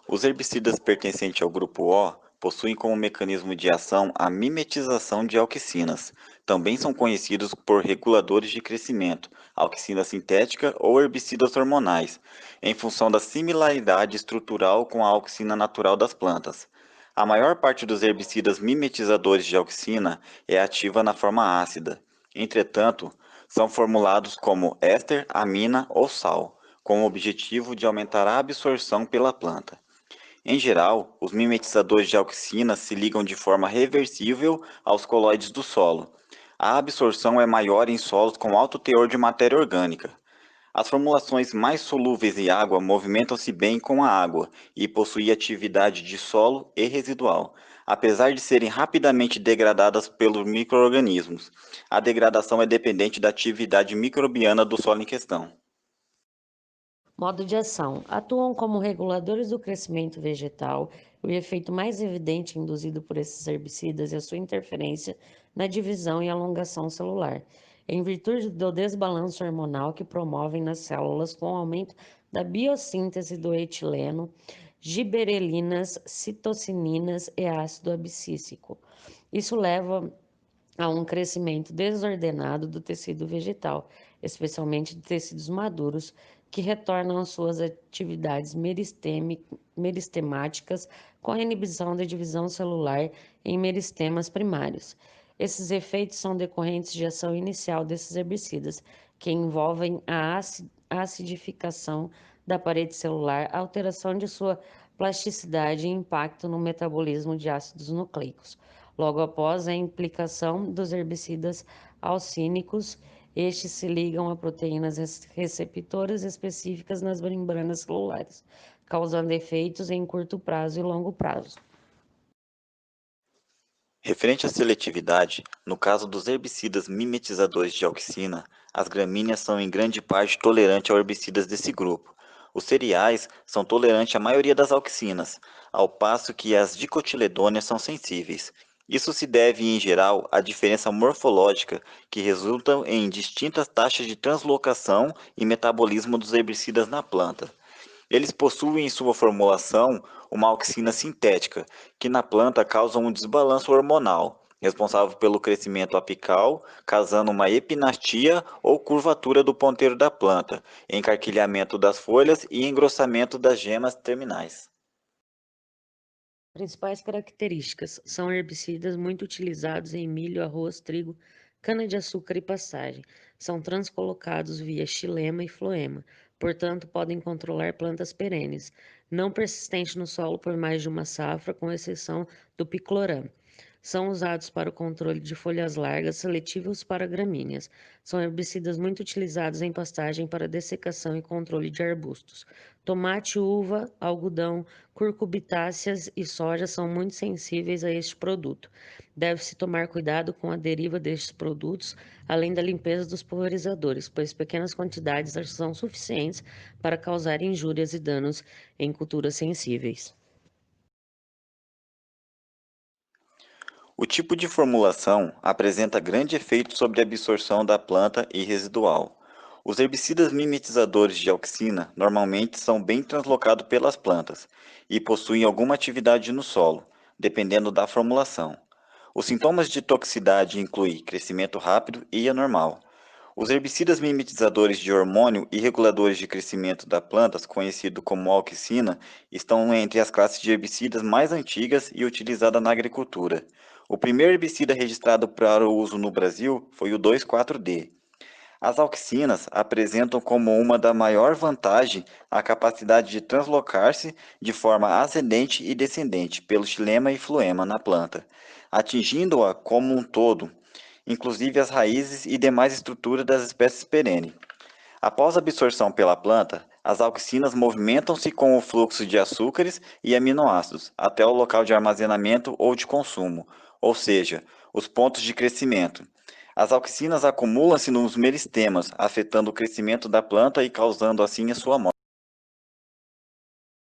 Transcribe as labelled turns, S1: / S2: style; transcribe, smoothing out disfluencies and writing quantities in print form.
S1: Os herbicidas pertencentes ao grupo O possuem como mecanismo de ação a mimetização de auxinas. Também são conhecidos por reguladores de crescimento, auxina sintética ou herbicidas hormonais, em função da similaridade estrutural com a auxina natural das plantas. A maior parte dos herbicidas mimetizadores de auxina é ativa na forma ácida. Entretanto, são formulados como éster, amina ou sal, com o objetivo de aumentar a absorção pela planta. Em geral, os mimetizadores de auxina se ligam de forma reversível aos coloides do solo. A absorção é maior em solos com alto teor de matéria orgânica. As formulações mais solúveis em água movimentam-se bem com a água e possuem atividade de solo e residual, apesar de serem rapidamente degradadas pelos micro-organismos. A degradação é dependente da atividade microbiana do solo em questão.
S2: Modo de ação: atuam como reguladores do crescimento vegetal. O efeito mais evidente induzido por esses herbicidas é a sua interferência na divisão e alongação celular, em virtude do desbalanço hormonal que promovem nas células com o aumento da biossíntese do etileno, giberelinas, citocininas e ácido abscíssico. Isso leva a um crescimento desordenado do tecido vegetal, especialmente de tecidos maduros, que retornam às suas atividades meristemáticas com a inibição da divisão celular em meristemas primários. Esses efeitos são decorrentes de ação inicial desses herbicidas, que envolvem a acidificação da parede celular, alteração de sua plasticidade e impacto no metabolismo de ácidos nucleicos. Logo após a implicação dos herbicidas alcínicos, estes se ligam a proteínas receptoras específicas nas membranas celulares, causando efeitos em curto prazo e longo prazo.
S1: Referente à seletividade, no caso dos herbicidas mimetizadores de auxina, as gramíneas são em grande parte tolerantes a herbicidas desse grupo. Os cereais são tolerantes à maioria das auxinas, ao passo que as dicotiledôneas são sensíveis. Isso se deve, em geral, à diferença morfológica que resulta em distintas taxas de translocação e metabolismo dos herbicidas na planta. Eles possuem em sua formulação uma auxina sintética, que na planta causa um desbalanço hormonal, responsável pelo crescimento apical, causando uma epinastia ou curvatura do ponteiro da planta, encarquilhamento das folhas e engrossamento das gemas terminais.
S2: Principais características: são herbicidas muito utilizados em milho, arroz, trigo, cana-de-açúcar e pastagem. São transcolocados via xilema e floema, portanto, podem controlar plantas perenes. Não persistente no solo por mais de uma safra, com exceção do picloram. São usados para o controle de folhas largas, seletivos para gramíneas. São herbicidas muito utilizados em pastagem para dessecação e controle de arbustos. Tomate, uva, algodão, curcubitáceas e soja são muito sensíveis a este produto. Deve-se tomar cuidado com a deriva destes produtos, além da limpeza dos pulverizadores, pois pequenas quantidades são suficientes para causar injúrias e danos em culturas sensíveis.
S1: O tipo de formulação apresenta grande efeito sobre a absorção da planta e residual. Os herbicidas mimetizadores de auxina normalmente são bem translocados pelas plantas e possuem alguma atividade no solo, dependendo da formulação. Os sintomas de toxicidade incluem crescimento rápido e anormal. Os herbicidas mimetizadores de hormônio e reguladores de crescimento da plantas, conhecido como auxina, estão entre as classes de herbicidas mais antigas e utilizadas na agricultura. O primeiro herbicida registrado para o uso no Brasil foi o 2,4-D. As auxinas apresentam como uma da maior vantagem a capacidade de translocar-se de forma ascendente e descendente pelo xilema e floema na planta, atingindo-a como um todo, inclusive as raízes e demais estruturas das espécies perenes. Após a absorção pela planta, as auxinas movimentam-se com o fluxo de açúcares e aminoácidos até o local de armazenamento ou de consumo, ou seja, os pontos de crescimento. As auxinas acumulam-se nos meristemas, afetando o crescimento da planta e causando assim a sua morte.